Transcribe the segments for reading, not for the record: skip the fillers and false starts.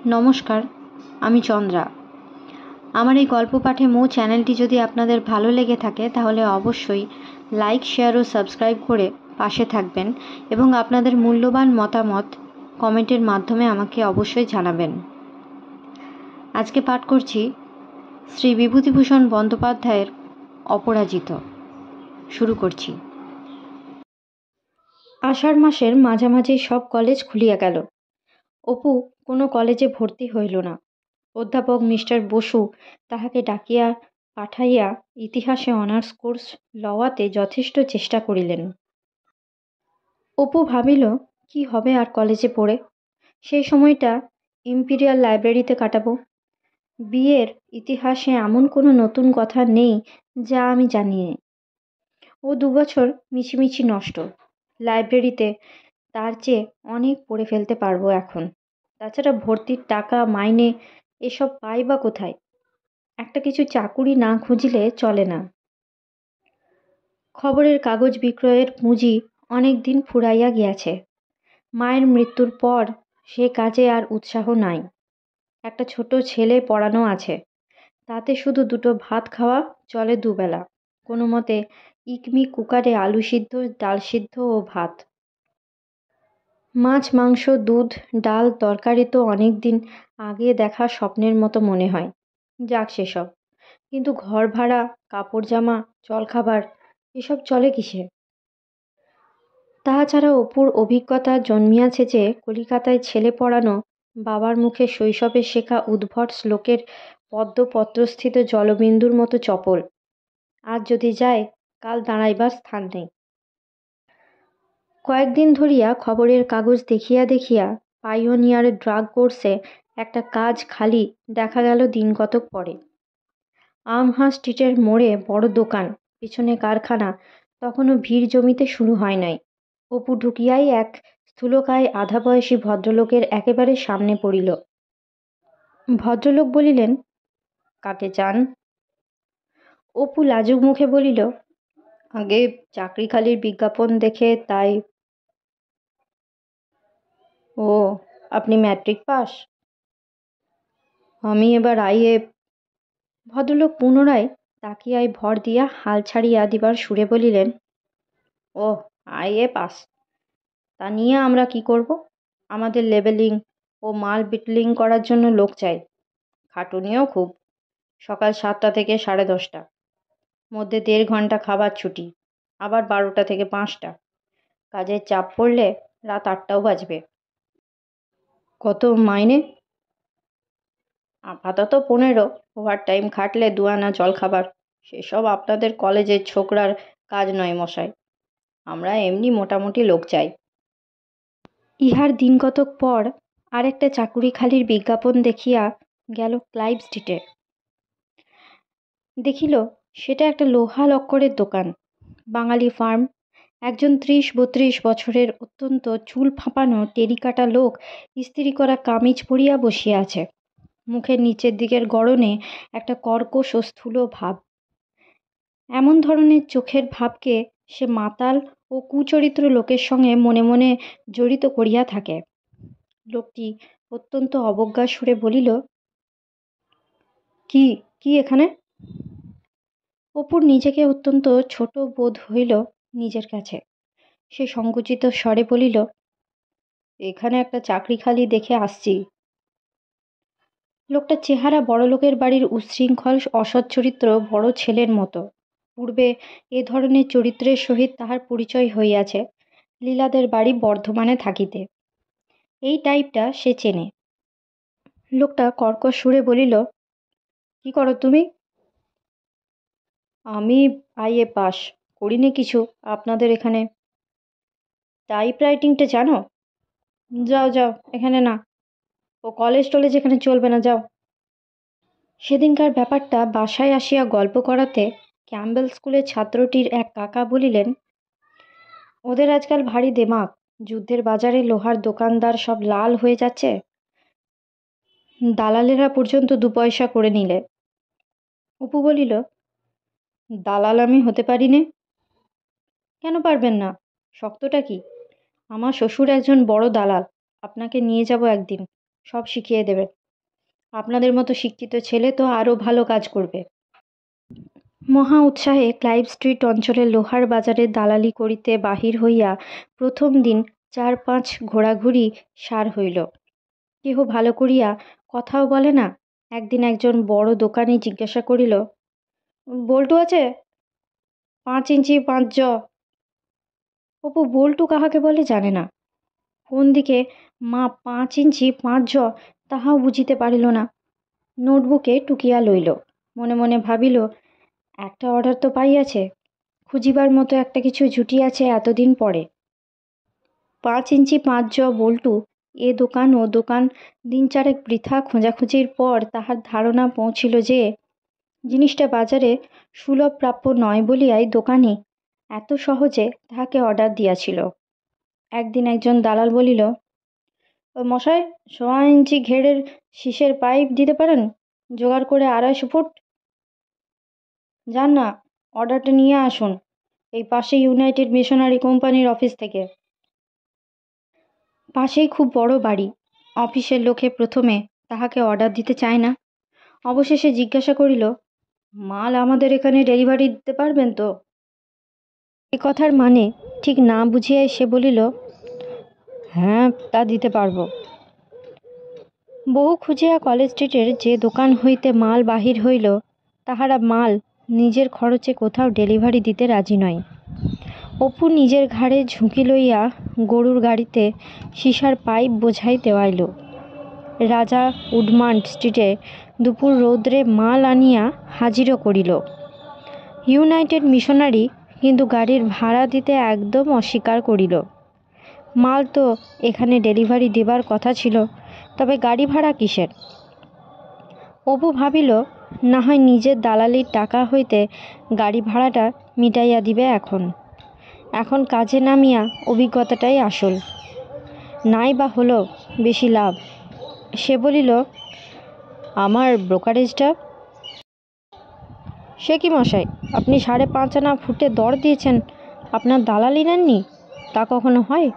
নমস্কার, আমি চন্দ্রা। আমার এই গল্প পাঠে মৌ চ্যানেলটি যদি আপনাদের ভালো লেগে থাকে তাহলে অবশ্যই লাইক, শেয়ার ও সাবস্ক্রাইব করে পাশে থাকবেন এবং আপনাদের মূল্যবান মতামত কমেন্টের মাধ্যমে আমাকে অবশ্যই জানাবেন। আজকে পাঠ করছি শ্রী বিভূতিভূষণ বন্দ্যোপাধ্যায়ের অপরাজিত। শুরু করছি। আষাঢ় মাসের মাঝামাঝি সব কলেজ খুলিয়া গেল। অপু কোনো কলেজে ভর্তি হইল না। অধ্যাপক মিস্টার বসু তাহাকে ডাকিয়া পাঠাইয়া ইতিহাসে অনার্স কোর্স লওয়াতে যথেষ্ট চেষ্টা করিলেন। অপু ভাবিল কি হবে আর কলেজে পড়ে, সেই সময়টা ইম্পিরিয়াল লাইব্রেরিতে কাটাবো। বিয়ের ইতিহাসে এমন কোনো নতুন কথা নেই যা আমি জানি নে। ও 2 বছর মিছিমিছি নষ্ট। লাইব্রেরিতে তার চেয়ে অনেক পড়ে ফেলতে পারবো এখন। তাছাড়া ভর্তির টাকা, মাইনে এসব পাই বা কোথায়? একটা কিছু চাকুরি না খুঁজলে চলে না। খবরের কাগজ বিক্রয়ের পুঁজি অনেক দিন ফুরাইয়া গিয়াছে। মায়ের মৃত্যুর পর সে কাজে আর উৎসাহ নাই। একটা ছোট ছেলে পড়ানো আছে, তাতে শুধু 2টো ভাত খাওয়া চলে 2 বেলা। কোনো মতে ইকমি কুকারে আলু সিদ্ধ, ডাল সিদ্ধ ও ভাত। মাছ, মাংস, দুধ, ডাল, তরকারি তো অনেক দিন আগে দেখা স্বপ্নের মতো মনে হয়। যাক সেসব, কিন্তু ঘর ভাড়া, কাপড় জামা, জলখাবার এসব চলে কিসে? তাহা ছাড়া অপুর অভিজ্ঞতা জন্মিয়াছে যে কলিকাতায় ছেলে পড়ানো বাবার মুখে শৈশবে শেখা উদ্ভট শ্লোকের পদ্মপত্রস্থিত জলবিন্দুর মতো চপল। আজ যদি যায়, কাল দাঁড়াইবার স্থান নেই। কয়েকদিন ধরিয়া খবরের কাগজ দেখিয়া দেখিয়া পাইওনিয়ার ড্রাগ কোর্সে একটা কাজ খালি দেখা গেল দিন কতক পরে। আমহা স্ট্রিটের মোড়ে বড় দোকান, পিছনে কারখানা, তখনও ভিড় জমিতে শুরু হয় নাই। অপু ঢুকিয়াই এক স্থূলকায় আধা বয়সী ভদ্রলোকের একেবারে সামনে পড়িল। ভদ্রলোক বলিলেন, কাকে চান? অপু লাজুক মুখে বলিল, আগে চাকরি খালির বিজ্ঞাপন দেখে তাই। ও, আপনি ম্যাট্রিক পাস? আমি এবার আইএ। ভদ্রলোক পুনরায় তাকিয়ায় ভর দিয়া হাল ছাড়িয়া দিবার সুরে বলিলেন, ও, আইএ পাস? তা নিয়ে আমরা কি করব? আমাদের লেবেলিং ও মাল বিটলিং করার জন্য লোক চাই। খাটুনিও খুব। সকাল 7টা থেকে 10:30, মধ্যে 1.5 ঘন্টা খাবার ছুটি, আবার 12টা থেকে 5টা। কাজের চাপ পড়লে রাত 8টাও বাজবে। কত মাইনে? আপাতত 15, ওভারটাইম খাটলে 2 আনা জলখাবার। সেসব আপনাদের কলেজের ছোকরার কাজ নয় মশাই। আমরা এমনি মোটামুটি লোক চাই। ইহার দিন কতক পর আরেকটা চাকুরি খালির বিজ্ঞাপন দেখিয়া গেল ক্লাইভ স্ট্রিটে। দেখিল সেটা একটা লোহা লক্করের দোকান, বাঙালি ফার্ম। একজন 30-32 বছরের অত্যন্ত চুল ফাঁপানো টেরিকাটা লোক ইস্ত্রি করা কামিজ পরিয়া বসিয়া আছে। মুখের নিচের দিকের গড়নে একটা কর্কশ ও স্থূল ভাব। এমন ধরনের চোখের ভাবকে সে মাতাল ও কুচরিত্র লোকের সঙ্গে মনে মনে জড়িত করিয়া থাকে। লোকটি অত্যন্ত অবজ্ঞার সুরে বলিল, কি কি এখানে? অপুর নিজেকে অত্যন্ত ছোট বোধ হইল নিজের কাছে। সে সংকুচিত স্বরে বলিল, এখানে একটা চাকরি খালি দেখে আসছি। লোকটার চেহারা বড়লোকের বাড়ির উচ্ছৃঙ্খল অসৎ চরিত্র বড় ছেলের মতো। পূর্বে এ ধরনের চরিত্রের সহিত তাহার পরিচয় হইয়াছে লীলাদের বাড়ি বর্ধমানে থাকিতে। এই টাইপটা সে চেনে। লোকটা কর্কশ সুরে বলিল, কি করো তুমি? আমি আইএ পাস, করিনি কিছু আপনাদের এখানে। টাইপ রাইটিংটা জানো? যাও যাও, এখানে না। ও কলেজ টলেজ এখানে চলবে না, যাও। সেদিনকার ব্যাপারটা বাসায় আসিয়া গল্প করাতে ক্যাম্বেল স্কুলের ছাত্রটির এক কাকা বলিলেন, ওদের আজকাল ভারী দেমাক। যুদ্ধের বাজারে লোহার দোকানদার সব লাল হয়ে যাচ্ছে, দালালেরা পর্যন্ত 2 পয়সা করে নিলে। অপু বলিল, দালাল আমি হতে পারি নে? কেন পারবেন না? শক্তটা কি? আমার শ্বশুর একজন বড় দালাল, আপনাকে নিয়ে যাব একদিন। সব শিখিয়ে দেবেন। আপনাদের মতো শিক্ষিত ছেলে তো আরও ভালো কাজ করবে। মহা উৎসাহে ক্লাইভ স্ট্রিট অঞ্চলের লোহার বাজারে দালালি করিতে বাহির হইয়া প্রথম দিন 4-5 ঘোরাঘুরি সার হইল। কেহ ভালো করিয়া কথাও বলে না। একদিন একজন বড় দোকানি জিজ্ঞাসা করিল, বল্টু আছে? 5 ইঞ্চি 5 জ। অপু বল্টু কাহাকে বলে জানে না। কোন দিকে মা 5 ইঞ্চি 5 জ তাহাও বুঝিতে পারিল না। নোটবুকে টুকিয়া লইল। মনে মনে ভাবিল, একটা অর্ডার তো পাইয়াছে, খুঁজিবার মতো একটা কিছু জুটিয়াছে এতদিন পরে। 5 ইঞ্চি 5 জ বল্টু এ দোকান ও দোকান দিন চারেক বৃথা খোঁজাখুঁজির পর তাহার ধারণা পৌঁছিল যে জিনিসটা বাজারে সুলভ প্রাপ্য নয় বলিয়াই দোকানি এত সহজে তাহাকে অর্ডার দিয়াছিল। একদিন একজন দালাল বলিল, মশাই 1.25 ইঞ্চি ঘেরের শীষের পাইপ দিতে পারেন, জোগাড় করে 250 ফুট। যান না, অর্ডারটা নিয়ে আসুন, এই পাশে ইউনাইটেড মিশনারি কোম্পানির অফিস থেকে। পাশেই খুব বড় বাড়ি। অফিসের লোকে প্রথমে তাহাকে অর্ডার দিতে চায় না। অবশেষে জিজ্ঞাসা করিল, মাল আমাদের এখানে ডেলিভারি দিতে পারবেন তো? এ কথার মানে ঠিক না বুঝিয়াই সে বলিল, হ্যাঁ, তা দিতে পারব। বহু খুঁজিয়া কলেজ স্ট্রিটের যে দোকান হইতে মাল বাহির হইল, তাহারা মাল নিজের খরচে কোথাও ডেলিভারি দিতে রাজি নয়। অপু নিজের ঘাড়ে ঝুঁকি লইয়া গরুর গাড়িতে সীসার পাইপ বোঝাই দেওয়াইল। রাজা উডমান্ড স্ট্রিটে দুপুর রৌদ্রে মাল আনিয়া হাজিরও করিল। ইউনাইটেড মিশনারি কিন্তু গাড়ির ভাড়া দিতে একদম অস্বীকার করিল। মাল তো এখানে ডেলিভারি দেবার কথা ছিল, তবে গাড়ি ভাড়া কিসের? অপু ভাবিল, না হয় নিজের দালালির টাকা হইতে গাড়ি ভাড়াটা মিটাইয়া দিবে। এখন কাজে নামিয়া অভিজ্ঞতাটাই আসল, নাই বা হলো বেশি লাভ। সে বলিল, আমার ব্রোকারেজটা? সে কি মশাই, আপনি 5.5 আনা ফুটে দর দিয়েছেন, আপনার দালালি নেননি? তা কখনো হয়?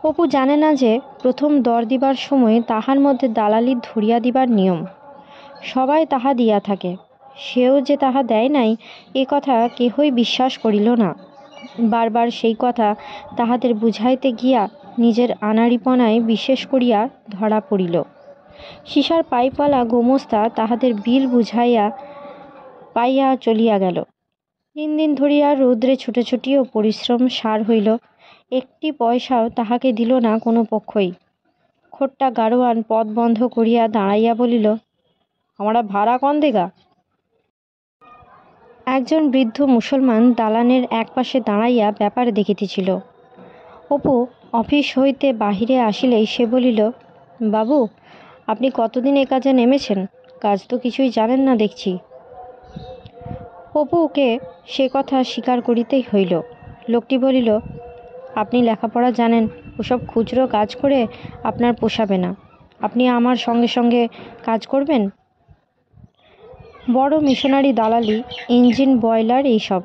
অপু জানে না যে প্রথম দর দিবার সময় তাহার মধ্যে দালালি ধরিয়া দিবার নিয়ম। সবাই তাহা দিয়া থাকে, সেও যে তাহা দেয় নাই এ কথা কেহই বিশ্বাস করিল না। বারবার সেই কথা তাহাদের বুঝাইতে গিয়া নিজের আনাড়িপনায় বিশেষ করিয়া ধরা পড়িল। সীসার পাইপওয়ালা গোমস্তা তাহাদের বিল বুঝাইয়া পাইয়া চলিয়া গেল। 3 দিন ধরিয়া রৌদ্রে ছুটোছুটি ও পরিশ্রম সার হইল। একটি পয়সাও তাহাকে দিল না কোনো পক্ষই। খোট্টা গাড়োয়ান পথ বন্ধ করিয়া দাঁড়াইয়া বলিল, আমরা ভাড়া কন দেগা? একজন বৃদ্ধ মুসলমান দালানের একপাশে দাঁড়াইয়া ব্যাপার দেখিতেছিল। অপু অফিস হইতে বাহিরে আসিলেই সে বলিল, বাবু, আপনি কতদিন এ কাজে নেমেছেন? কাজ তো কিছুই জানেন না দেখছি। অপুকে সে কথা স্বীকার করিতেই হইল। লোকটি বলিল, আপনি লেখাপড়া জানেন, ওসব খুচরো কাজ করে আপনার পোষাবে না। আপনি আমার সঙ্গে সঙ্গে কাজ করবেন। বড় মিশনারি দালালি, ইঞ্জিন, বয়লার, এইসব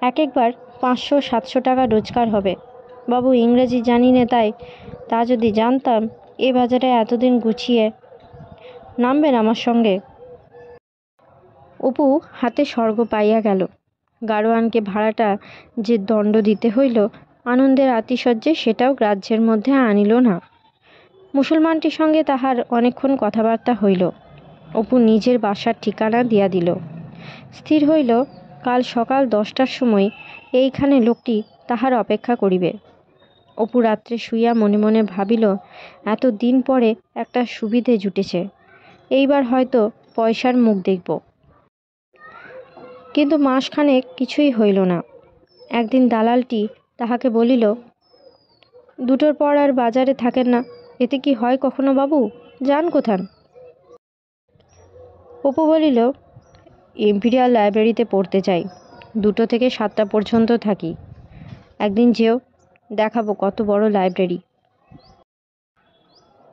একবার 500-700 টাকা রোজগার হবে। বাবু, ইংরেজি জানি নে, তাই তা যদি জানতাম এ বাজারে এতদিন গুছিয়ে নামবেন আমার সঙ্গে। অপু হাতে স্বর্গ পাইয়া গেল। গাড়োয়ানকে ভাড়াটা যে দণ্ড দিতে হইল, আনন্দের আতিশয্যে সেটাও গ্রাহ্যের মধ্যে আনিল না। মুসলমানটির সঙ্গে তাহার অনেকক্ষণ কথাবার্তা হইল। অপু নিজের বাসার ঠিকানা দিয়া দিল। স্থির হইল, কাল সকাল 10টার সময় এইখানে লোকটি তাহার অপেক্ষা করিবে। অপু রাত্রে শুইয়া মনে মনে ভাবিল, এত দিন পরে একটা সুবিধে জুটেছে, এইবার হয়তো পয়সার মুখ দেখব। কিন্তু মাসখানেক কিছুই হইল না। একদিন দালালটি তাহাকে বলিল, 2টোর পর আর বাজারে থাকেন না, এতে কি হয় কখনো বাবু? যান কোথান? অপু বলিল, ইম্পিরিয়াল লাইব্রেরিতে পড়তে চাই, 2টো থেকে 7টা পর্যন্ত থাকি। একদিন যেও, দেখাবো কত বড় লাইব্রেরি।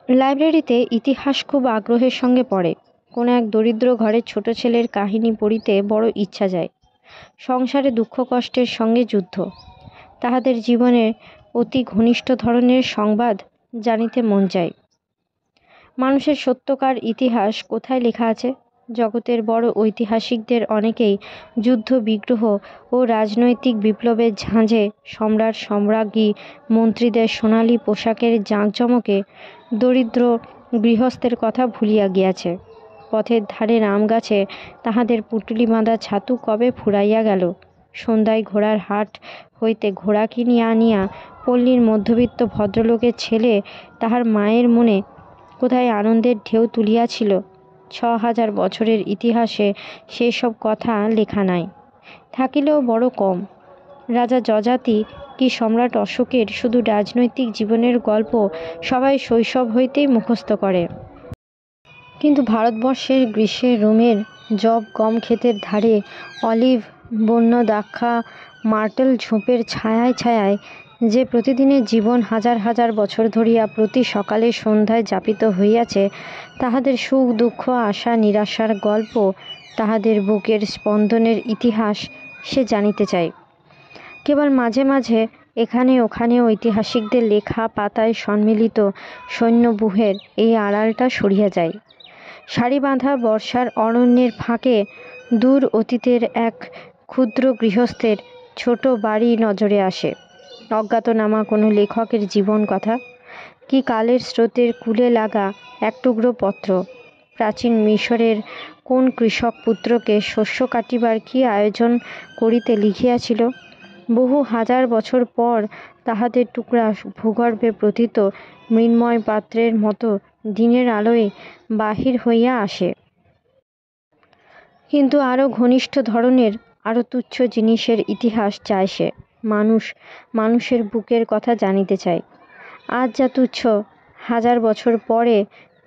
লাইব্রেরিতে ইতিহাস খুব আগ্রহের সঙ্গে পড়ে। কোনো এক দরিদ্র ঘরের ছোট ছেলের কাহিনী পড়িতে বড় ইচ্ছা যায়। সংসারে দুঃখ কষ্টের সঙ্গে যুদ্ধ, তাহাদের জীবনের অতি ঘনিষ্ঠ ধরনের সংবাদ জানিতে মন যায়। মানুষের সত্যকার ইতিহাস কোথায় লেখা আছে? জগতের বড় ঐতিহাসিকদের অনেকেই যুদ্ধ বিগ্রহ ও রাজনৈতিক বিপ্লবের ঝাঁঝে সম্রাট সম্রাজ্ঞী মন্ত্রীদের সোনালি পোশাকের জাঁকজমকে দরিদ্র গৃহস্থের কথা ভুলিয়া গিয়াছে। পথের ধারের আম গাছে তাহাদের পুঁটুলি বাঁধা ছাতু কবে ফুরাইয়া গেল। সন্ধ্যায় ঘোড়ার হাট হইতে ঘোড়া কিনিয়া আনিয়া পল্লীর মধ্যবিত্ত ভদ্রলোকের ছেলে তাহার মায়ের মনে কোথায় আনন্দের ঢেউ তুলিয়াছিল। ৬,০০০ বছরের ইতিহাসে সেসব কথা লেখা নাই, থাকিলেও বড় কম। রাজা যযাতি কি সম্রাট অশোকের শুধু রাজনৈতিক জীবনের গল্প সবাই শৈশব হইতেই মুখস্থ করে। কিন্তু ভারতবর্ষের গ্রীষ্মের রোমের জব গম ক্ষেতের ধারে অলিভ বন্য দাক্ষা মার্টেল ঝোপের ছায়ায় ছায়ায় যে প্রতিদিনের জীবন হাজার হাজার বছর ধরিয়া প্রতি সকালে সন্ধ্যায় যাপিত হইয়াছে, তাহাদের সুখ দুঃখ আশা নিরাশার গল্প, তাহাদের বুকের স্পন্দনের ইতিহাস সে জানিতে চায়। কেবল মাঝে মাঝে এখানে ওখানে ঐতিহাসিকদের লেখা পাতায় সম্মিলিত সৈন্যব্যূহের এই আড়ালটা সরিয়া যায়। সারি বাঁধা বর্ষার অরণ্যের ফাঁকে দূর অতীতের এক ক্ষুদ্র গৃহস্থের ছোট বাড়ি নজরে আসে। অজ্ঞাতনামা কোনো লেখকের জীবন কথা, কি কালের স্রোতের কূলে লাগা এক টুকরো পত্র, প্রাচীন মিশরের কোন কৃষক পুত্রকে শস্য কাটিবার কি আয়োজন করিতে লিখিয়াছিল। বহু হাজার বছর পর তাহাদের টুকরা ভূগর্ভে প্রথিত মৃন্ময় পাত্রের মতো দিনের আলোয় বাহির হইয়া আসে। কিন্তু আরও ঘনিষ্ঠ ধরনের, আরও তুচ্ছ জিনিসের ইতিহাস চায় সে। মানুষের বুকের কথা জানিতে চায়। আজ যা তুচ্ছ, হাজার বছর পরে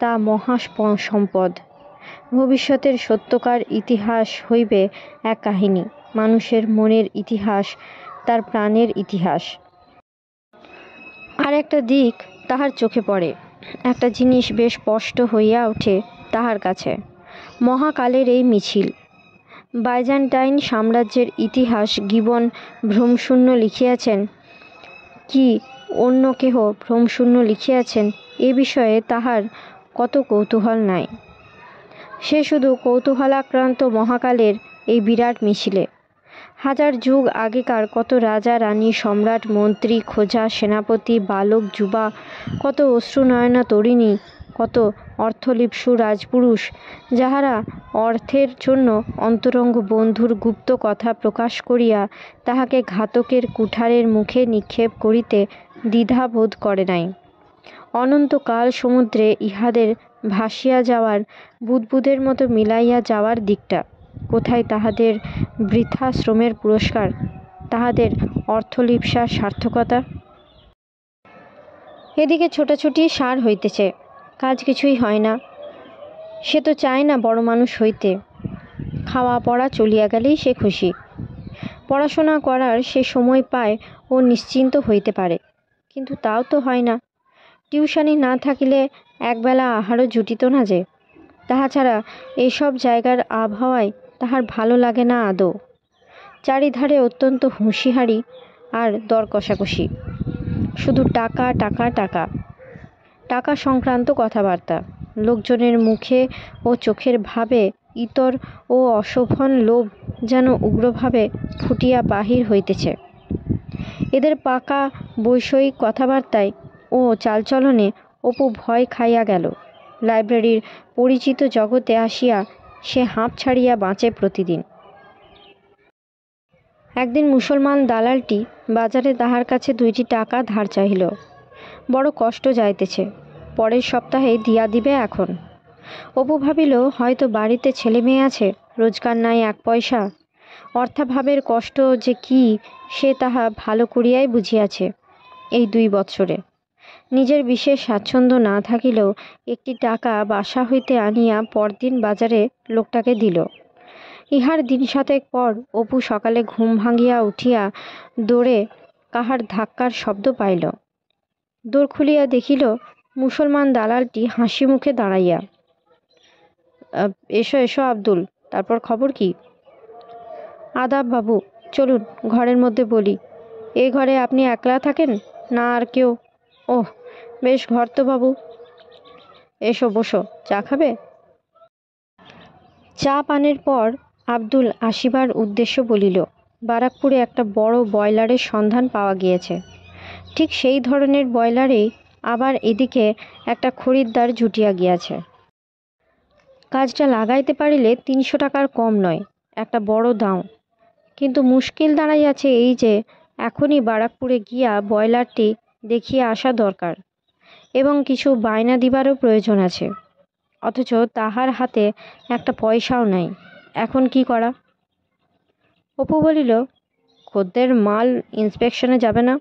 তা মহা সম্পদ। ভবিষ্যতের সত্যকার ইতিহাস হইবে এক কাহিনী, মানুষের মনের ইতিহাস, তার প্রাণের ইতিহাস। আর একটা দিক তাহার চোখে পড়ে, একটা জিনিস বেশ স্পষ্ট হইয়া ওঠে তাহার কাছে। মহাকালের এই মিছিল। বাইজান্টাইন সাম্রাজ্যের ইতিহাস গিবন ভ্রমশূন্য লিখিয়াছেন কি অন্য কেহ ভ্রমশূন্য লিখিয়াছেন, এ বিষয়ে তাহার কত কৌতূহল নাই। সে শুধু কৌতূহলাক্রান্ত মহাকালের এই বিরাট মিছিলে। হাজার যুগ আগেকার কত রাজা রানী সম্রাট মন্ত্রী খোঁজা সেনাপতি বালক যুবা, কত অশ্রুনয়না তরুণী, কত অর্থলিপ্সু রাজপুরুষ, যাহারা অর্থের জন্য অন্তরঙ্গ বন্ধুর গুপ্ত কথা প্রকাশ করিয়া তাহাকে ঘাতকের কুঠারের মুখে নিক্ষেপ করিতে দ্বিধা বোধ করে নাই। অনন্তকাল সমুদ্রে ইহাদের ভাসিয়া যাওয়ার বুদবুদের মতো মিলাইয়া যাওয়ার দিকটা কোথায় তাহাদের বৃথা শ্রমের পুরস্কার, তাহাদের অর্থলিপ্সার সার্থকতা? এদিকে ছোটাছুটি সার হইতেছে, কাজ কিছুই হয় না। সে তো চায় না বড় মানুষ হইতে, খাওয়া পড়া চলিয়া গেলেই সে খুশি। পড়াশোনা করার সে সময় পায় ও নিশ্চিন্ত হইতে পারে, কিন্তু তাও তো হয় না। টিউশনি না থাকিলে একবেলা আহারও জুটিত না যে। তাহা ছাড়া এইসব জায়গার আবহাওয়ায় তাহার ভালো লাগে না আদৌ। চারিধারে অত্যন্ত হুঁশিয়ারি আর দর কষাকষি, শুধু টাকা টাকা টাকা, টাকা সংক্রান্ত কথাবার্তা। লোকজনের মুখে ও চোখের ভাবে ইতর ও অশোভন লোভ যেন উগ্রভাবে ফুটিয়া বাহির হইতেছে। এদের পাকা বৈষয়িক কথাবার্তায় ও চালচলনে অপু ভয় খাইয়া গেল। লাইব্রেরির পরিচিত জগতে আসিয়া সে হাঁপ ছাড়িয়া বাঁচে প্রতিদিন। একদিন মুসলমান দালালটি বাজারে তাহার কাছে 2টি টাকা ধার চাহিল। বড় কষ্ট যাইতেছে, পরের সপ্তাহে দিয়া দিবে এখন। অপু ভাবিল হয়তো বাড়িতে ছেলে মেয়ে আছে, রোজগার নাই 1 পয়সা। অর্থাভাবের কষ্ট যে কি সে তাহা ভালো করিয়াই বুঝিয়াছে। এই 2 বৎসরে নিজের বিশেষ স্বাচ্ছন্দ্য না থাকিলেও একটি টাকা বাসা হইতে আনিয়া পরদিন বাজারে লোকটাকে দিল। ইহার দিন 7 পর অপু সকালে ঘুম ভাঙিয়া উঠিয়া দৌড়ে কাহার ধাক্কার শব্দ পাইল। দোর খুলিয়া দেখিল মুসলমান দালালটি হাসি মুখে দাঁড়াইয়া। এসো এসো আব্দুল, তারপর খবর কি? আদাব বাবু, চলুন ঘরের মধ্যে বলি। এ ঘরে আপনি একলা থাকেন না আর কেউ? ওহ, বেশ ঘর তো বাবু। এসো বসো, চা খাবে? চা পানের পর আব্দুল আসিবার উদ্দেশ্য বলিল, বারাকপুরে একটা বড় বয়লারের সন্ধান পাওয়া গিয়েছে। ঠিক সেই ধরনের বয়লারেই আবার এদিকে একটা খরিদ্দার জুটিয়া গিয়াছে। কাজটা লাগাইতে পারিলে ৩০০ টাকার কম নয়, একটা বড় দাও। কিন্তু মুশকিল দাঁড়াইয়াছে এই যে এখনই বারাকপুরে গিয়া বয়লারটি দেখিয়া আসা দরকার এবং কিছু বায়না দিবারও প্রয়োজন আছে, অথচ তাহার হাতে একটা পয়সাও নাই। এখন কি করা? অপু বলিল, খদ্দের মাল ইন্সপেকশনে যাবে না?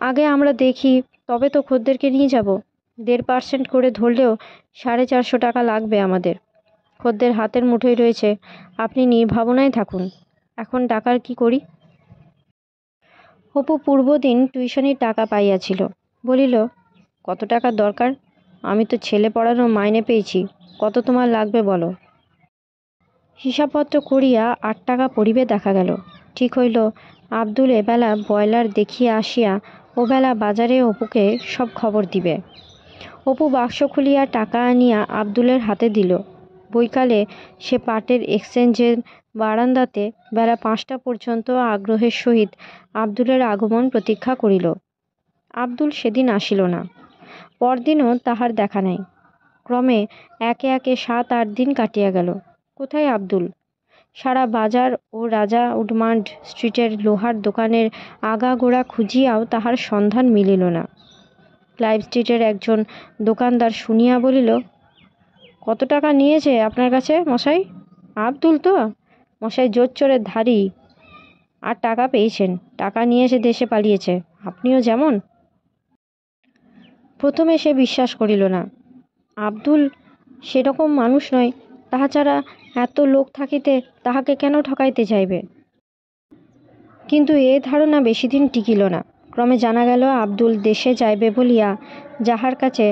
আগে আমরা দেখি, তবে তো খদ্দেরকে নিয়ে যাব। 1.5% করে ধরলেও 450 টাকা লাগবে আমাদের। খদ্দের হাতের মুঠোয় রয়েছে, আপনি নির্ভাবনায় থাকুন। এখন টাকার কি করি? অপু পূর্বদিন টিউশনির টাকা পাইয়াছিল, বলিল, কত টাকার দরকার? আমি তো ছেলে পড়ানো মাইনে পেয়েছি, কত তোমার লাগবে বলো। হিসাবপত্র করিয়া 8 টাকা পড়িবে দেখা গেল। ঠিক হইল আব্দুল এবেলা বয়লার দেখিয়া আসিয়া ওবেলা বাজারে অপুকে সব খবর দিবে। অপু বাক্স খুলিয়া টাকা আনিয়া আব্দুলের হাতে দিল। বৈকালে সে পাটের এক্সচেঞ্জের বারান্দাতে বেলা 5টা পর্যন্ত আগ্রহের সহিত আব্দুলের আগমন প্রতীক্ষা করিল। আব্দুল সেদিন আসিল না। পরদিনও তাহার দেখা নাই। ক্রমে একে একে 7-8 দিন কাটিয়া গেল। কোথায় আব্দুল? সারা বাজার ও রাজা উডমান্ড স্ট্রিটের লোহার দোকানের আগাগোড়া খুঁজিয়াও তাহার সন্ধান মিলিল না। ক্লাইভ স্ট্রিটের একজন দোকানদার শুনিয়া বলিল, কত টাকা নিয়েছে আপনার কাছে মশাই? আব্দুল তো মশাই জোচ্চোরের ধারী, আর টাকা পেয়েছেন, টাকা নিয়ে এসে দেশে পালিয়েছে, আপনিও যেমন। প্রথমে সে বিশ্বাস করিল না। আব্দুল সেরকম মানুষ নয়, তাহা ছাড়া এত লোক থাকিতে তাহাকে কেন ঠকাইতে চাইবে? কিন্তু এ ধারণা বেশি দিন টিকিল না। ক্রমে জানা গেল আব্দুল দেশে যাইবে বলিয়া যাহার কাছে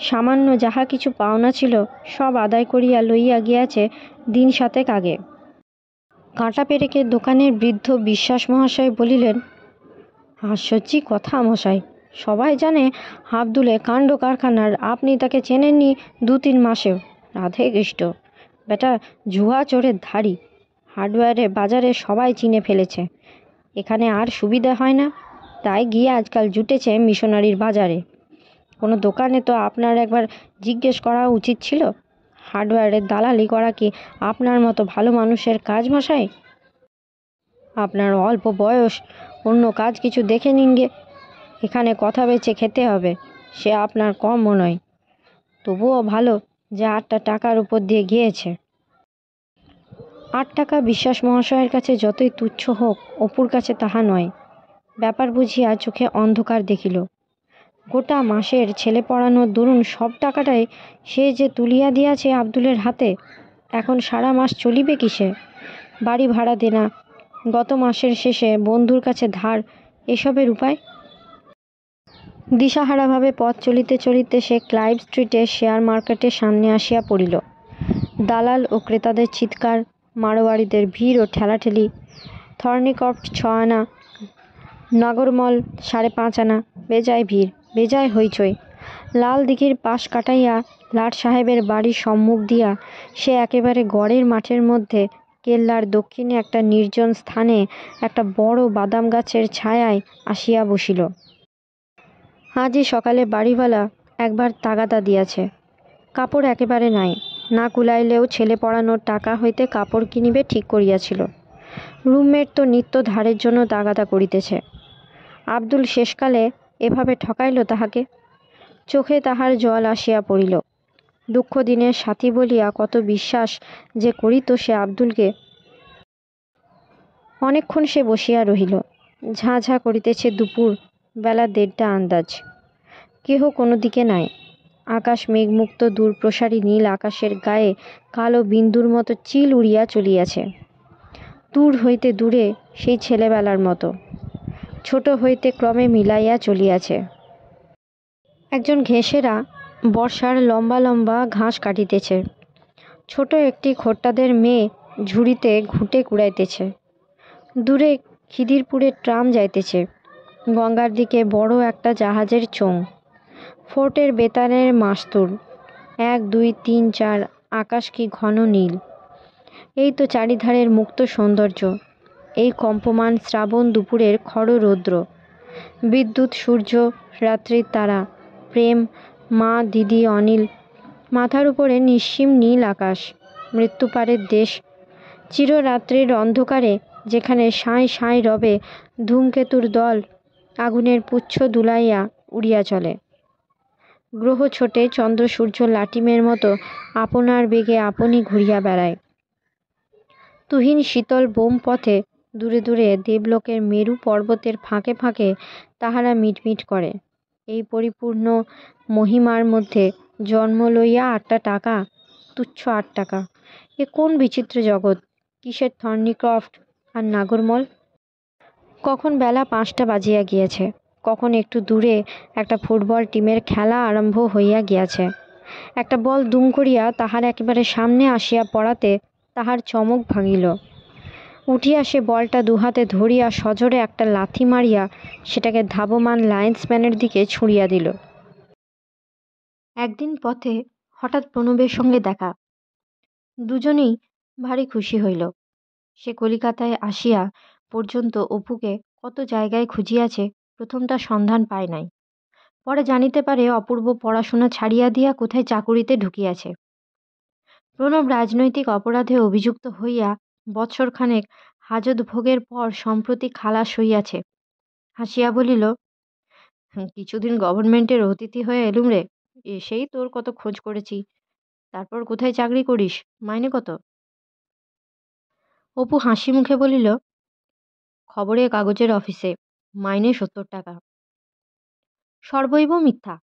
সামান্য যাহা কিছু পাওনা ছিল সব আদায় করিয়া লইয়া গিয়াছে দিন 7 আগে। কাঁটা পেরেকের দোকানের বৃদ্ধ বিশ্বাস মহাশয় বলিলেন, আশ্চর্যি কথা মশাই, সবাই জানে আব্দুলে কাণ্ড কারখানার, আপনি তাকে চেনেননি 2-3 মাসেও। রাধে কৃষ্ণ, বেটা জুয়া চোরের ধারী, হার্ডওয়্যারে বাজারে সবাই চিনে ফেলেছে। এখানে আর সুবিধা হয় না, তাই গিয়ে আজকাল জুটেছে মিশনারির বাজারে। কোনো দোকানে তো আপনার একবার জিজ্ঞেস করা উচিত ছিল, হার্ডওয়্যারের দালালি করা কি আপনার মতো ভালো মানুষের কাজ মশাই? আপনার অল্প বয়স, অন্য কাজ কিছু দেখে নিন গে। এখানে কথা বেচে খেতে হবে, সে আপনার কমও নয়। তবুও ভালো যে 8টা টাকার উপর দিয়ে গিয়েছে। 8 টাকা বিশ্বাস মহাশয়ের কাছে যতই তুচ্ছ হোক, অপুর কাছে তাহা নয়। ব্যাপার বুঝিয়া চোখে অন্ধকার দেখিল। গোটা মাসের ছেলে পড়ানোর দরুন সব টাকাটাই সে যে তুলিয়া দিয়াছে আব্দুলের হাতে, এখন সারা মাস চলিবে কিসে? বাড়ি ভাড়া দেনা, গত মাসের শেষে বন্ধুর কাছে ধার, এসবের উপায়? দিশাহারাভাবে পথ চলিতে চলিতে সে ক্লাইভ স্ট্রিটে শেয়ার মার্কেটের সামনে আসিয়া পড়িল। দালাল ও ক্রেতাদের চিৎকার, মারোয়ারিদের ভিড় ও ঠেলাঠেলি। থর্নিকফট 6 আনা, নাগরমল 5.5 আনা, বেজায় ভিড়, বেজায় হইচই। লাল দিঘির পাশ কাটাইয়া লাট সাহেবের বাড়ির সম্মুখ দিয়া সে একেবারে গড়ের মাঠের মধ্যে কেল্লার দক্ষিণে একটা নির্জন স্থানে একটা বড় বাদাম গাছের ছায়ায় আসিয়া বসিল। আজই সকালে বাড়িওয়ালা একবার তাগাদা দিয়াছে, কাপড় একেবারে নাই, না কুলাইলেও ছেলে পড়ানোর টাকা হইতে কাপড় কিনিবে ঠিক করিয়াছিল। রুমমেট তো নিত্য ধারের জন্য তাগাদা করিতেছে। আব্দুল শেষকালে এভাবে ঠকাইল তাহাকে। চোখে তাহার জল আসিয়া পড়িল। দুঃখ দিনের সাথী বলিয়া কত বিশ্বাস যে করিত সে আব্দুলকে। অনেকক্ষণ সে বসিয়া রহিল। ঝাঁ ঝাঁ করিতেছে দুপুর, বেলা 1:30 আন্দাজ। কেহ কোনো দিকে নাই। আকাশ মেঘমুক্ত, দূর প্রসারী নীল আকাশের গায়ে কালো বিন্দুর মতো চিল উড়িয়া চলিয়াছে। দূর হইতে দূরে সেই ছেলেবেলার মতো, ছোট হইতে ক্রমে মিলাইয়া চলিয়াছে। একজন ঘেঁষেরা বর্ষার লম্বা লম্বা ঘাস কাটিতেছে। ছোট একটি খোট্টাদের মেয়ে ঝুড়িতে ঘুঁটে কুড়াইতেছে। দূরে খিদিরপুরের ট্রাম যাইতেছে। গঙ্গার দিকে বড় একটা জাহাজের চোঙ। ফোর্টের বেতারের মাস্তুল, 1 2 3 4, আকাশ কি ঘন নীল। এই তো চারিধারের মুক্ত সৌন্দর্য, এই কম্পমান শ্রাবণ দুপুরের খর রৌদ্র, বিদ্যুৎ সূর্য, রাত্রির তারা, প্রেম, মা দিদি অনিল, মাথার উপরে নিশ্চিম নীল আকাশ, মৃত্যুপারের দেশ, চিররাত্রির অন্ধকারে যেখানে সাঁই সাঁই রবে ধূমকেতুর দল, আগুনের পুচ্ছ দুলাইয়া উড়িয়া চলে। গ্রহ ছোটে চন্দ্র সূর্য লাটিমের মতো আপনার বেগে আপনি ঘুরিয়া বেড়ায়। তুহিন শীতল বোম পথে দূরে দূরে দেবলোকের মেরু পর্বতের ফাঁকে ফাঁকে তাহারা মিটমিট করে। এই পরিপূর্ণ মহিমার মধ্যে জন্ম লইয়া 8টা টাকা, তুচ্ছ 8 টাকা। এ কোন বিচিত্র জগৎ! কিসের থর্নিক্রফট আর নাগরমল! কখন বেলা 5টা বাজিয়া গিয়েছে, কখন একটু দূরে একটা ফুটবল টিমের খেলা আরম্ভ হইয়া গিয়াছে। একটা বল দুম করিয়া তাহার একেবারে সামনে আসিয়া পড়াতে তাহার চমক ভাঙিল। উঠিয়া সে বলটা দুহাতে ধরিয়া সজোরে একটা লাথি মারিয়া সেটাকে ধাবমান লায়ন্সম্যানের দিকে ছুঁড়িয়া দিল। একদিন পথে হঠাৎ প্রণবের সঙ্গে দেখা। দুজনেই ভারী খুশি হইল। সে কলিকাতায় আসিয়া পর্যন্ত অপুকে কত জায়গায় খুঁজিয়াছে, প্রথমটা সন্ধান পায় নাই। পরে জানিতে পারে অপূর্ব পড়াশোনা ছাড়িয়া দিয়া কোথায় চাকুরিতে ঢুকিয়াছে। প্রণব রাজনৈতিক অপরাধে অভিযুক্ত হইয়া বৎসরখানেক হাজত ভোগের পর সম্প্রতি খালাস হইয়াছে। হাসিয়া বলিল, কিছুদিন গভর্নমেন্টের অতিথি হয়ে এলুম রে, এসেই তোর কত খোঁজ করেছি। তারপর কোথায় চাকরি করিস, মাইনে কত? অপু হাসি মুখে বলিল, খবরের কাগজের অফিসে, মাইনে 70 টাকা। সর্বৈব মিথ্যা।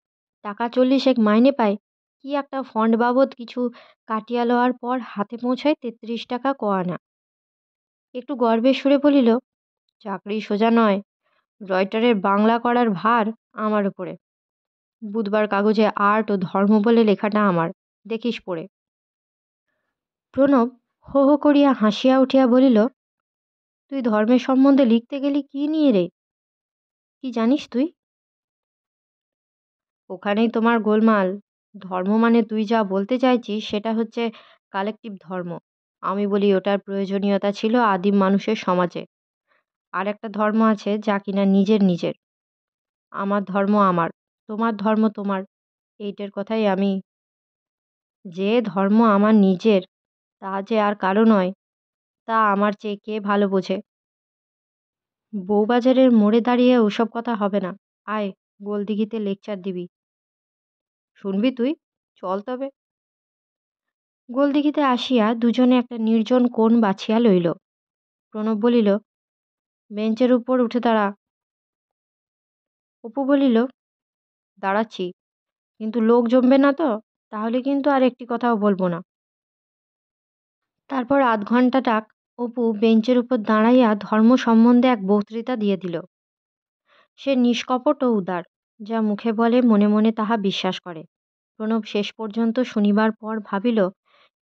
টাকা 40 মাইনে পায়, কি একটা ফন্ড বাবদ কিছু কাটিয়া লওয়ার পর হাতে পৌঁছায় 33 টাকা কোয়ানা। একটু গর্বের সুরে বলিল, চাকরি সোজা নয়, রয়টারের বাংলা করার ভার আমার উপরে। বুধবার কাগজে আর্ট ও ধর্ম বলে লেখাটা আমার, দেখিস পড়ে। প্রণব হো হো করিয়া হাসিয়া উঠিয়া বলিল, তুই ধর্মের সম্বন্ধে লিখতে গেলি কি নিয়ে রে? কি জানিস তুই? ওখানেই তোমার গোলমাল। ধর্ম মানে তুই যা বলতে চাইছিস সেটা হচ্ছে কালেকটিভ ধর্ম। আমি বলি ওটার প্রয়োজনীয়তা ছিল আদিম মানুষের সমাজে। আর একটা ধর্ম আছে যা কিনা নিজের নিজের। আমার ধর্ম আমার, তোমার ধর্ম তোমার, এইটার কথাই আমি। যে ধর্ম আমার নিজের তা যে আর কারো নয়, তা আমার চেয়ে কে ভালো বোঝে। বউবাজারের মোড়ে দাঁড়িয়ে ওসব কথা হবে না। আয়, গোলদিঘিতে লেকচার দিবি। শুনবি তুই? চল তবে। গোলদিঘিতে আসিয়া দুজনে একটা নির্জন কোণ বাছিয়া লইল। প্রণব বলিল, বেঞ্চের উপর উঠে দাঁড়া। অপু বলিল, দাঁড়াচ্ছি, কিন্তু লোক জমবে না তো? তাহলে কিন্তু আর একটি কথাও বলবো না। তারপর আধ ঘণ্টাটাক অপু বেঞ্চের উপর দাঁড়াইয়া ধর্ম সম্বন্ধে এক বক্তৃতা দিয়ে দিল। সে নিষ্কপট ও উদার, যা মুখে বলে মনে মনে তাহা বিশ্বাস করে। প্রণব শেষ পর্যন্ত শুনিবার পর ভাবিল,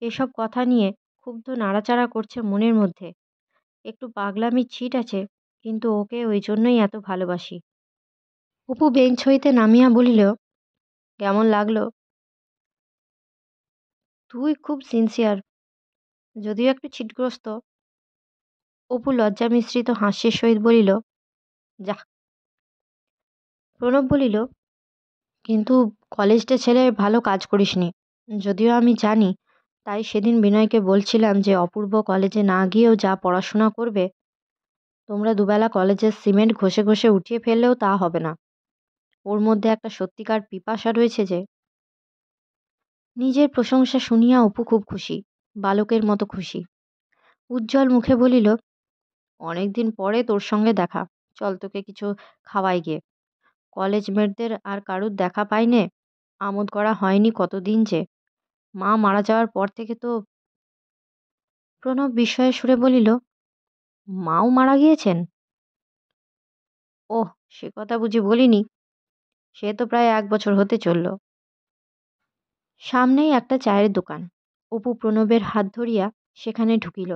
এসব কথা নিয়ে খুব তো নাড়াচাড়া করছে মনের মধ্যে। একটু পাগলামি ছিট আছে, কিন্তু ওকে ওই জন্যই এত ভালোবাসি। অপু বেঞ্চ হইতে নামিয়া বলিল, কেমন লাগলো? তুই খুব সিনসিয়ার, যদিও একটু ছিটগ্রস্ত। অপু লজ্জা মিশ্রিত হাস্যের সহিত বলিল, যা। প্রণব বলিল, কিন্তু কলেজটা ছেলে ভালো কাজ করিসনি। যদিও আমি জানি, তাই সেদিন বিনয়কে বলছিলাম যে অপূর্ব কলেজে না গিয়েও যা পড়াশোনা করবে, তোমরা দুবেলা কলেজের সিমেন্ট ঘষে ঘষে উঠিয়ে ফেললেও তা হবে না। ওর মধ্যে একটা সত্যিকার পিপাসা রয়েছে যে। নিজের প্রশংসা শুনিয়া অপু খুব খুশি, বালকের মতো খুশি। উজ্জ্বল মুখে বলিল, অনেকদিন পরে তোর সঙ্গে দেখা, চল তোকে কিছু খাওয়াই গিয়ে। কলেজ মেটদের আর কারুর দেখা পাইনে, আমোদ করা হয়নি কতদিন যে। মা মারা যাওয়ার পর থেকে তো। প্রণব বিস্ময়ের সুরে বলিল, মাও মারা গিয়েছেন? ওহ, সে কথা বুঝি বলিনি। সে তো প্রায় 1 বছর হতে চলল। সামনেই একটা চায়ের দোকান। অপু প্রণবের হাত ধরিয়া সেখানে ঢুকিল।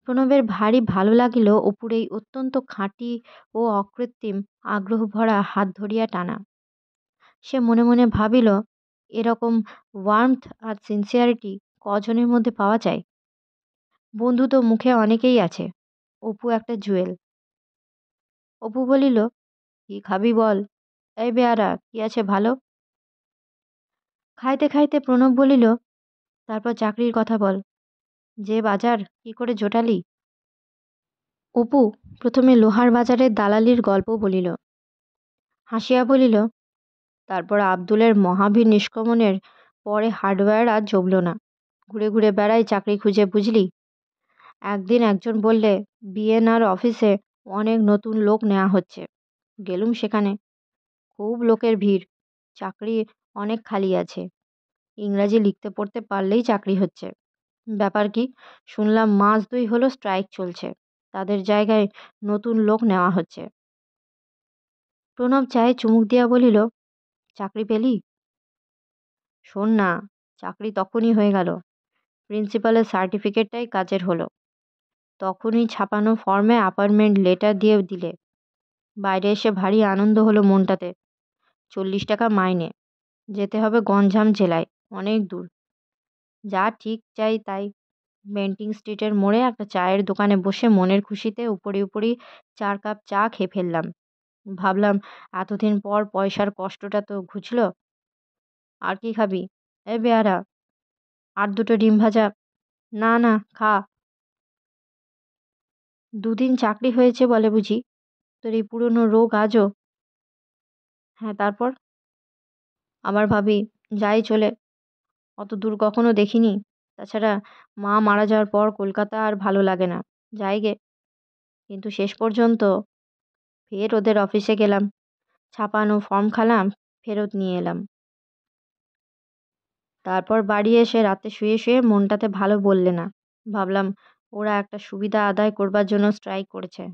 প্রণবের ভারী ভালো লাগিল অপুর এই অত্যন্ত খাঁটি ও অকৃত্রিম আগ্রহ ভরা হাত ধরিয়া টানা। সে মনে মনে ভাবিল, এরকম ওয়ার্মথ আর সিনসিয়ারিটি কজনের মধ্যে পাওয়া যায়। বন্ধু তো মুখে অনেকেই আছে, অপু একটা জুয়েল। অপু বলিল, কি খাবি বল? এই বেয়ারা, কি আছে ভালো? খাইতে খাইতে প্রণব বলিল, তারপর চাকরির কথা বল। যে বাজার কি করে জোটালি? অপু প্রথমে লোহার বাজারের দালালির গল্প বলিল, হাসিয়া বলিল, তারপর আব্দুলের মহাবীর নিষ্ক্রমণের পরে হার্ডওয়্যার আর জমল না। ঘুরে ঘুরে বেড়াই চাকরি খুঁজে, বুঝলি। একদিন একজন বললে, বিএনআর অফিসে অনেক নতুন লোক নেওয়া হচ্ছে। গেলুম সেখানে, খুব লোকের ভিড়। চাকরি অনেক খালি আছে। ইংরাজি লিখতে পড়তে পারলেই চাকরি হচ্ছে। ব্যাপার কি, শুনলাম মাস 2 হলো স্ট্রাইক চলছে, তাদের জায়গায় নতুন লোক নেওয়া হচ্ছে। প্রণব চায়ে চুমুক দিয়া বলিল, চাকরি পেলি? শোন না, চাকরি তখনই হয়ে গেল, প্রিন্সিপালের সার্টিফিকেটটাই কাজের হলো। তখনই ছাপানো ফর্মে অ্যাপয়েন্টমেন্ট লেটার দিয়ে দিলে। বাইরে এসে ভারী আনন্দ হলো মনটাতে। 40 টাকা মাইনে, যেতে হবে গঞ্জাম জেলায়, অনেক দূর। যা ঠিক চাই তাই। বেন্টিং স্ট্রিটের মোড়ে একটা চায়ের দোকানে বসে মনের খুশিতে উপরি উপরি 4 কাপ চা খেয়ে ফেললাম। ভাবলাম, এতদিন পর পয়সার কষ্টটা তো ঘুচল। আর কি খাবি? এ বেয়ারা, আর 2টো ডিম ভাজা। না না, খা। 2 দিন চাকরি হয়েছে বলে বুঝি? তোর এই পুরনো রোগ আজও? হ্যাঁ, তারপর? আবার ভাবি, যাই চলে, অত দূর কখনো দেখিনি। তাছাড়া মা মারা যাওয়ার পর কলকাতা আর ভালো লাগে না, যাই গে। কিন্তু শেষ পর্যন্ত ফের ওদের অফিসে গেলাম, ছাপানো ফর্ম খালাম, ফেরত নিয়ে এলাম। তারপর বাড়ি এসে রাতে শুয়ে শুয়ে মনটাতে ভালো বললে না। ভাবলাম, ওরা একটা সুবিধা আদায় করবার জন্য স্ট্রাইক করেছে।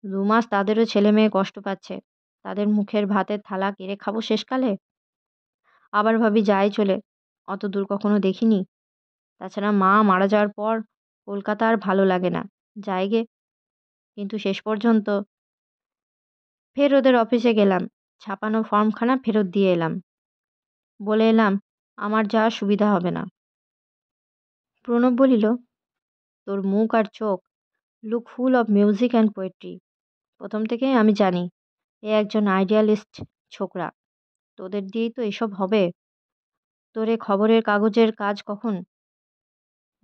2 মাস তাদেরও ছেলে মেয়ে কষ্ট পাচ্ছে, তাদের মুখের ভাতের থালা কেড়ে খাবো শেষকালে? আবার ভাবি, যাই চলে, অত দূর কখনো দেখিনি। তাছাড়া মা মারা যাওয়ার পর কলকাতা আর ভালো লাগে না, যাই গে। কিন্তু শেষ পর্যন্ত ফের ওদের অফিসে গেলাম, ছাপানো ফর্মখানা ফেরত দিয়ে এলাম। বলে এলাম, আমার যাওয়ার সুবিধা হবে না। প্রণব বলিল, তোর মুখ আর চোখ look full of music and poetry. প্রথম থেকেই আমি জানি এ একজন আইডিয়ালিস্ট ছোকরা। তোদের দিয়েই তো এসব হবে। তোর এ খবরের কাগজের কাজ কখন?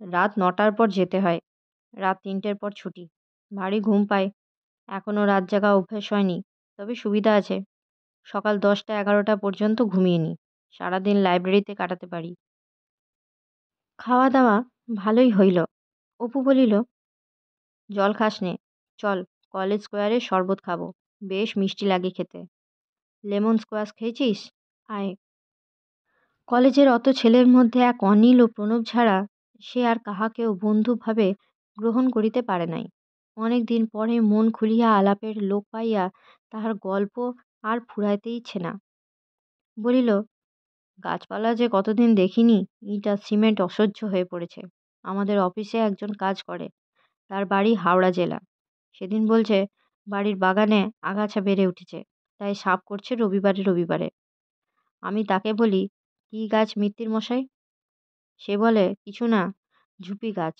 রাত 9টার পর যেতে হয়, রাত 3টের পর ছুটি। ভারী ঘুম পায়, এখনও রাত জাগা অভ্যেস হয়নি। তবে সুবিধা আছে, সকাল 10টা 11টা পর্যন্ত ঘুমিয়ে নি, সারাদিন লাইব্রেরিতে কাটাতে পারি। খাওয়া দাওয়া ভালোই হইল। অপু বলিল, জল খাস নে, চল কলেজ স্কোয়ারে শরবত খাবো, বেশ মিষ্টি লাগে খেতে। লেমন স্কোয়াশ খেয়েছিস? আয়। কলেজের অত ছেলের মধ্যে এক অনিল ও প্রণব ছাড়া সে আর কাহাকেও বন্ধুভাবে গ্রহণ করিতে পারে নাই। অনেক দিন পরে মন খুলিয়া আলাপের লোক পাইয়া তাহার গল্প আর ফুরাইতে ইচ্ছে না। বলিল, গাছপালা যে কতদিন দেখিনি, ইট আর সিমেন্ট অসহ্য হয়ে পড়েছে। আমাদের অফিসে একজন কাজ করে, তার বাড়ি হাওড়া জেলা। সেদিন বলছে বাড়ির বাগানে আগাছা বেড়ে উঠেছে, তাই সাফ করছে রবিবারে রবিবারে। আমি তাকে বলি, কি গাছ মিত্তির মশাই? সে বলে, কিছু না, ঝুপি গাছ।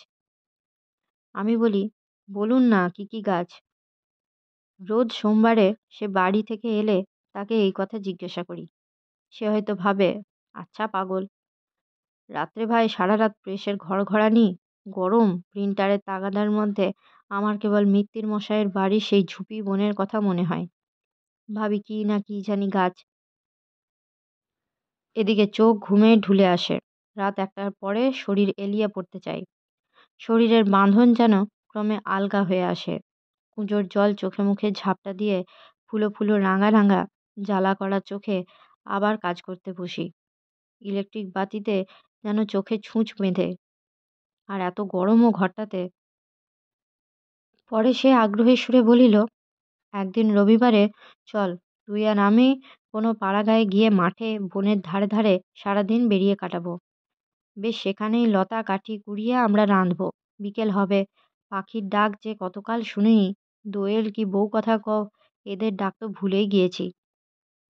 আমি বলি, বলুন না কি কি গাছ। রোজ সোমবারে সে বাড়ি থেকে এলে তাকে এই কথা জিজ্ঞাসা করি। সে হয়তো ভাবে, আচ্ছা পাগল। রাত্রে ভাই সারা রাত প্রেসের ঘড়ঘড়ানি, গরম প্রিন্টারের তাগাদার মধ্যে আমার কেবল মিত্তির মশাইয়ের বাড়ির সেই ঝুপি বনের কথা মনে হয়। ভাবি কি না কি জানি গাছ। এদিকে চোখ ঘুমে ঢুলে আসে। রাত 1টার পরে শরীর এলিয়ে পড়তে চায়। শরীরের বাঁধন যেন ক্রমে আলগা হয়ে আসে। কুঁজোর জল চোখে মুখে ঝাপটা দিয়ে ফুলো ফুলো রাঙা রাঙা জ্বালা করা চোখে আবার কাজ করতে বসি। ইলেকট্রিক বাতিতে যেন চোখে ছুঁচ বেঁধে। আর এত গরমও ঘরটাতে। পরে সে আগ্রহের সুরে বলিল, একদিন রবিবারে চল, তুই আর আমি কোনো পাড়াগাঁয়ে গিয়ে মাঠে বনের ধারে ধারে সারাদিন বেরিয়ে কাটাবো। বেশ সেখানেই লতা কাঠি কুড়িয়ে আমরা রাঁধবো। বিকেল হবে, পাখির ডাক যে কতকাল শুনিনি। দোয়েল কি বউ কথা কও, এদের ডাক তো ভুলেই গিয়েছি।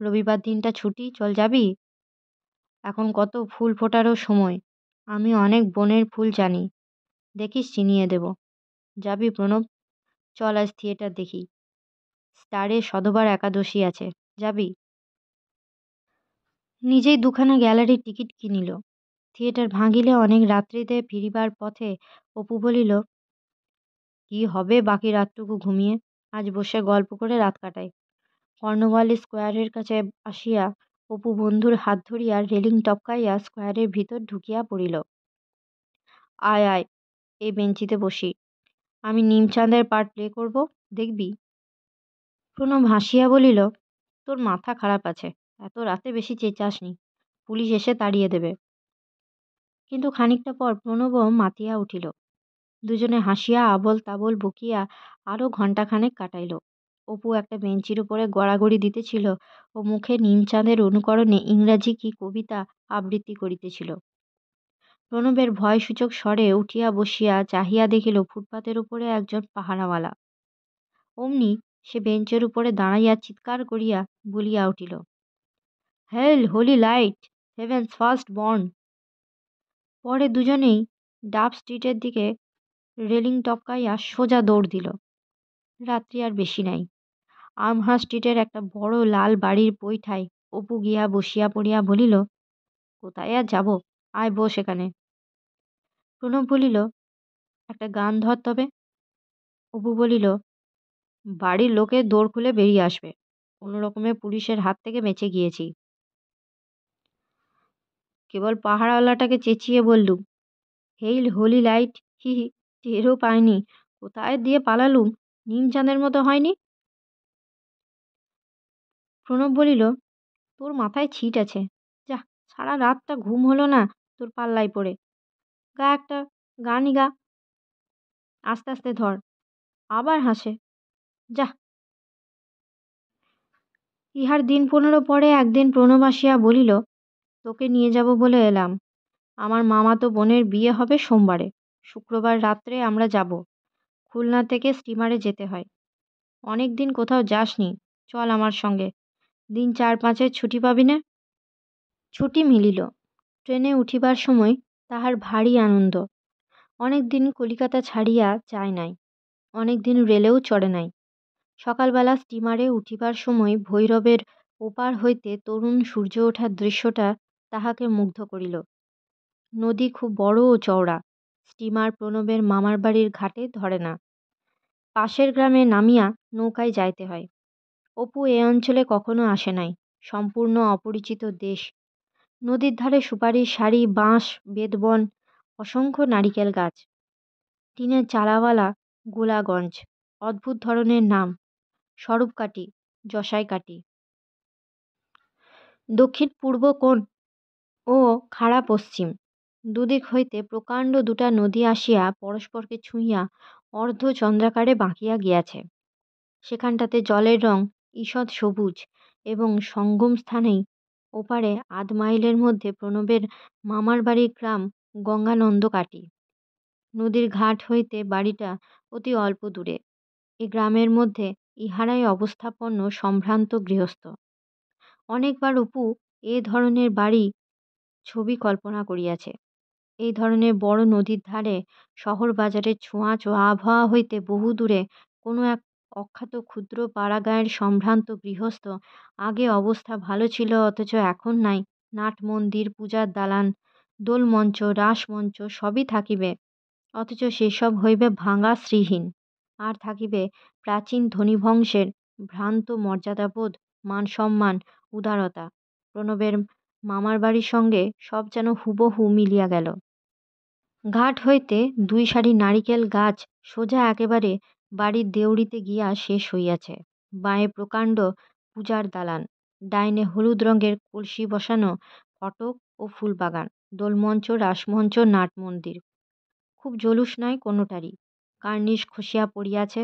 রবিবার দিনটা ছুটি, চল যাবি? এখন কত ফুল ফোটারও সময়। আমি অনেক বনের ফুল জানি, দেখিস চিনিয়ে দেব। যাবি প্রণব? চল আজ থিয়েটার দেখি। স্টারে সধবার একাদশী আছে, যাবি? নিজেই দুখানা গ্যালারির টিকিট কিনিল। থিয়েটার ভাঙিলে অনেক রাত্রিতে ফিরিবার পথে অপু বলিল, কি হবে বাকি রাতটুকু ঘুমিয়ে? আজ বসে গল্প করে রাত কাটাই। কর্নওয়ালিস স্কোয়ারের কাছে আসিয়া অপু বন্ধুর হাত ধরিয়া রেলিং টপকাইয়া স্কোয়ারের ভিতর ঢুকিয়া পড়িল। আয় আয়, এই বেঞ্চিতে বসি। আমি নিমচাঁদের পার্ট প্লে করব, দেখবি? প্রণব হাসিয়া বলিল, তোর মাথা খারাপ আছে, এত রাতে বেশি চেঁচাসনি, পুলিশ এসে তাড়িয়ে দেবে। কিন্তু খানিকটা পর প্রণবও মাতিয়া উঠিল। দুজনে হাসিয়া আবল তাবল বকিয়া আরও ঘণ্টাখানেক কাটাইল। অপু একটা বেঞ্চির উপরে গড়াগড়ি দিতেছিল ও মুখে নিমচাঁদের অনুকরণে ইংরাজি কি কবিতা আবৃত্তি করিতেছিল। প্রণবের ভয়সূচক স্বরে উঠিয়া বসিয়া চাহিয়া দেখিল ফুটপাতের উপরে একজন পাহারাওয়ালা। অমনি সে বেঞ্চের উপরে দাঁড়াইয়া চিৎকার করিয়া বলিয়া উঠিল, hail holy light, heaven's first born. পরে দুজনেই ডাব স্ট্রিটের দিকে রেলিং টপকাইয়া সোজা দৌড় দিল। রাত্রি আর বেশি নাই। আমহার্স্ট স্ট্রিটের একটা বড় লাল বাড়ির বৈঠায় অপু গিয়া বসিয়া পড়িয়া বলিল, কোথায় আর যাব, আয় বস এখানে। প্রণব বলিল, একটা গান ধর তবে। অপু বলিল, বাড়ির লোকে দৌড় খুলে বেরিয়ে আসবে, কোনো রকমে পুলিশের হাত থেকে বেঁচে গিয়েছি। কেবল পাহারাওয়ালাটাকে চেঁচিয়ে বললুম, হেইল হোলি লাইট, হি হি, টেরও পাইনি কোথায় দিয়ে পালালুম, নিমচাঁদের মতো হয়নি। প্রণব বলিল, তোর মাথায় ছিট আছে, যা, সারা রাতটা ঘুম হলো না তোর পাল্লায় পড়ে। গা একটা গানই গা, আস্তে আস্তে ধর। আবার হাসে, যা। ইহার দিন 15 পরে একদিন প্রণব আসিয়া বলিল, তোকে নিয়ে যাব বলে এলাম। আমার মামাতো বোনের বিয়ে হবে সোমবারে, শুক্রবার রাত্রে আমরা যাব। খুলনা থেকে স্টিমারে যেতে হয়। অনেক দিন কোথাও যাসনি, চল আমার সঙ্গে। দিন 4-5-এর ছুটি পাবি না? ছুটি মিলিল। ট্রেনে উঠিবার সময় তাহার ভারী আনন্দ। অনেক দিন কলিকাতা ছাড়িয়া যায় নাই, অনেক দিন রেলেও চড়ে নাই। সকালবেলা স্টিমারে উঠিবার সময় ভৈরবের ওপার হইতে তরুণ সূর্য ওঠার দৃশ্যটা তাহাকে মুগ্ধ করিল। নদী খুব বড় ও চওড়া। স্টিমার প্রণবের মামার বাড়ির ঘাটে ধরে না, পাশের গ্রামে নামিয়া নৌকায় যাইতে হয়। অপু এ অঞ্চলে কখনো আসে নাই, সম্পূর্ণ অপরিচিত দেশ। নদীর ধারে সুপারির সারি, বাঁশ, বেদবন, অসংখ্য নারিকেল গাছ। টিনের চালাওয়ালা গোলাগঞ্জ, অদ্ভুত ধরনের নাম, স্বরূপকাঠি, জসাইকাঠি। দক্ষিণ পূর্ব কোণ ও খাড়া পশ্চিম, দুদিক হইতে প্রকাণ্ড দুটা নদী আসিয়া পরস্পরকে ছুঁইয়া অর্ধ চন্দ্রাকারে বাঁকিয়া গিয়াছে। সেখানটাতে জলের রং ঈষৎ সবুজ এবং সঙ্গম স্থানেই ওপারে 1/2 মাইলের মধ্যে প্রণবের মামার বাড়ির গ্রাম গঙ্গানন্দকাটি। নদীর ঘাট হইতে বাড়িটা অতি অল্প দূরে। এ গ্রামের মধ্যে ইহারাই অবস্থাপন্ন সম্ভ্রান্ত গৃহস্থ। অনেকবার অপু এ ধরনের বাড়ি ছবি কল্পনা করিয়াছে। এই ধরনের বড় নদীর ধারে শহর বাজারের ছোঁয়াচে আবহাওয়া হইতে বহু দূরে কোনো এক অখ্যাত ক্ষুদ্র পাড়াগাঁয়ের সম্ভ্রান্ত গৃহস্থ। আগে অবস্থা ভালো ছিল, অথচ এখন নাই। নাট মন্দির, পূজার দালান, দোলমঞ্চ, রাসমঞ্চ সবই থাকিবে, অথচ সেসব হইবে ভাঙা, শ্রীহীন। আর থাকিবে প্রাচীন ধনীবংশের ভ্রান্ত মর্যাদাবোধ, মান-সম্মান, উদারতা। প্রণবের মামার বাড়ির সঙ্গে সব যেন হুবহু মিলিয়া গেল। ঘাট হইতে 2 সারি নারিকেল গাছ সোজা একেবারে বাড়ির দেউড়িতে গিয়া শেষ হইয়াছে। বাঁয়ে প্রকাণ্ড পূজার দালান, ডাইনে হলুদ রঙের কলসি বসানো ফটক ও ফুলবাগান, দোলমঞ্চ, রাসমঞ্চ, নাটমন্দির। খুব জলুস নাই কোনোটারই। কার্নিশ খসিয়া পড়িয়াছে।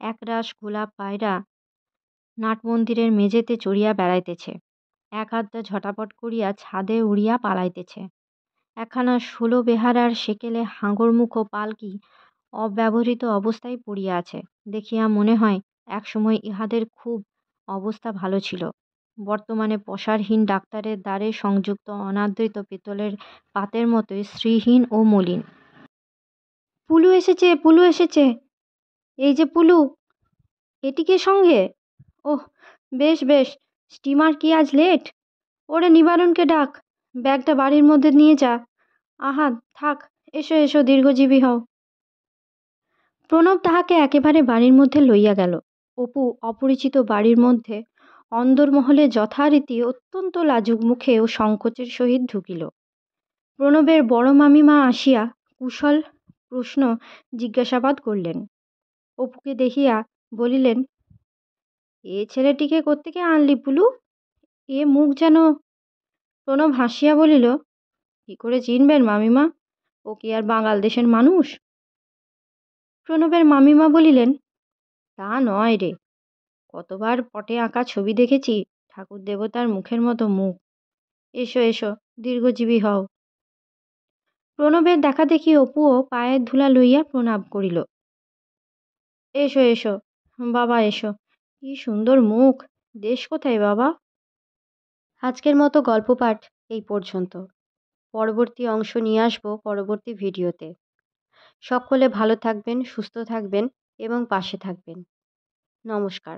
একরাশ গোলাপ পায়রা নাটমন্দিরের মেঝেতে চড়িয়া বেড়াইতেছে। এক আধটা ঝটাপট করিয়া ছাদে উড়িয়া পালাইতেছে। একখানা 16 বেহারার সেকেলে হাঙরমুখো পালকি অব্যবহৃত অবস্থায় পড়িয়া আছে। দেখিয়া মনে হয় একসময় ইহাদের খুব অবস্থা ভালো ছিল। বর্তমানে পসারহীন ডাক্তারের দ্বারে সংযুক্ত অনাদৃত পিতলের পাতের মতোই শ্রীহীন ও মলিন। পুলু এসেছে, পুলু এসেছে, এই যে পুলু, এটিকে সঙ্গে? ওহ, বেশ বেশ, স্টিমার কি আজ লেট? ওরে নিবারণকে ডাক, ব্যাগটা বাড়ির মধ্যে নিয়ে যা। আহা থাক, এসো এসো, দীর্ঘজীবী হও। প্রণব তাহাকে একেবারে বাড়ির মধ্যে লইয়া গেল। অপু অপরিচিত বাড়ির মধ্যে অন্দরমহলে যথারীতি অত্যন্ত লাজুক মুখে ও সংকোচের সহিত ঢুকিল। প্রণবের বড় মামিমা আসিয়া কুশল প্রশ্ন জিজ্ঞাসাবাদ করলেন। অপুকে দেখিয়া বলিলেন, এ ছেলেটিকে কোত্থেকে আনলি পুলু? এ মুখ যেন। প্রণব হাসিয়া বলিল, কি করে চিনবেন মামিমা, ও কি আর বাঙাল দেশের মানুষ? প্রণবের মামিমা বলিলেন, তা নয় রে, কতবার পটে আঁকা ছবি দেখেছি, ঠাকুর দেবতার মুখের মতো মুখ। এসো এসো, দীর্ঘজীবী হও। প্রণবের দেখা দেখি অপুও পায়ের ধুলা লইয়া প্রণাম করিল। এসো এসো বাবা, এসো, কি সুন্দর মুখ, দেশ কোথায় বাবা? আজকের মতো গল্প পাঠ এই পর্যন্ত। পরবর্তী অংশ নিয়ে আসবো পরবর্তী ভিডিওতে। সকলে ভালো থাকবেন, সুস্থ থাকবেন এবং পাশে থাকবেন। নমস্কার।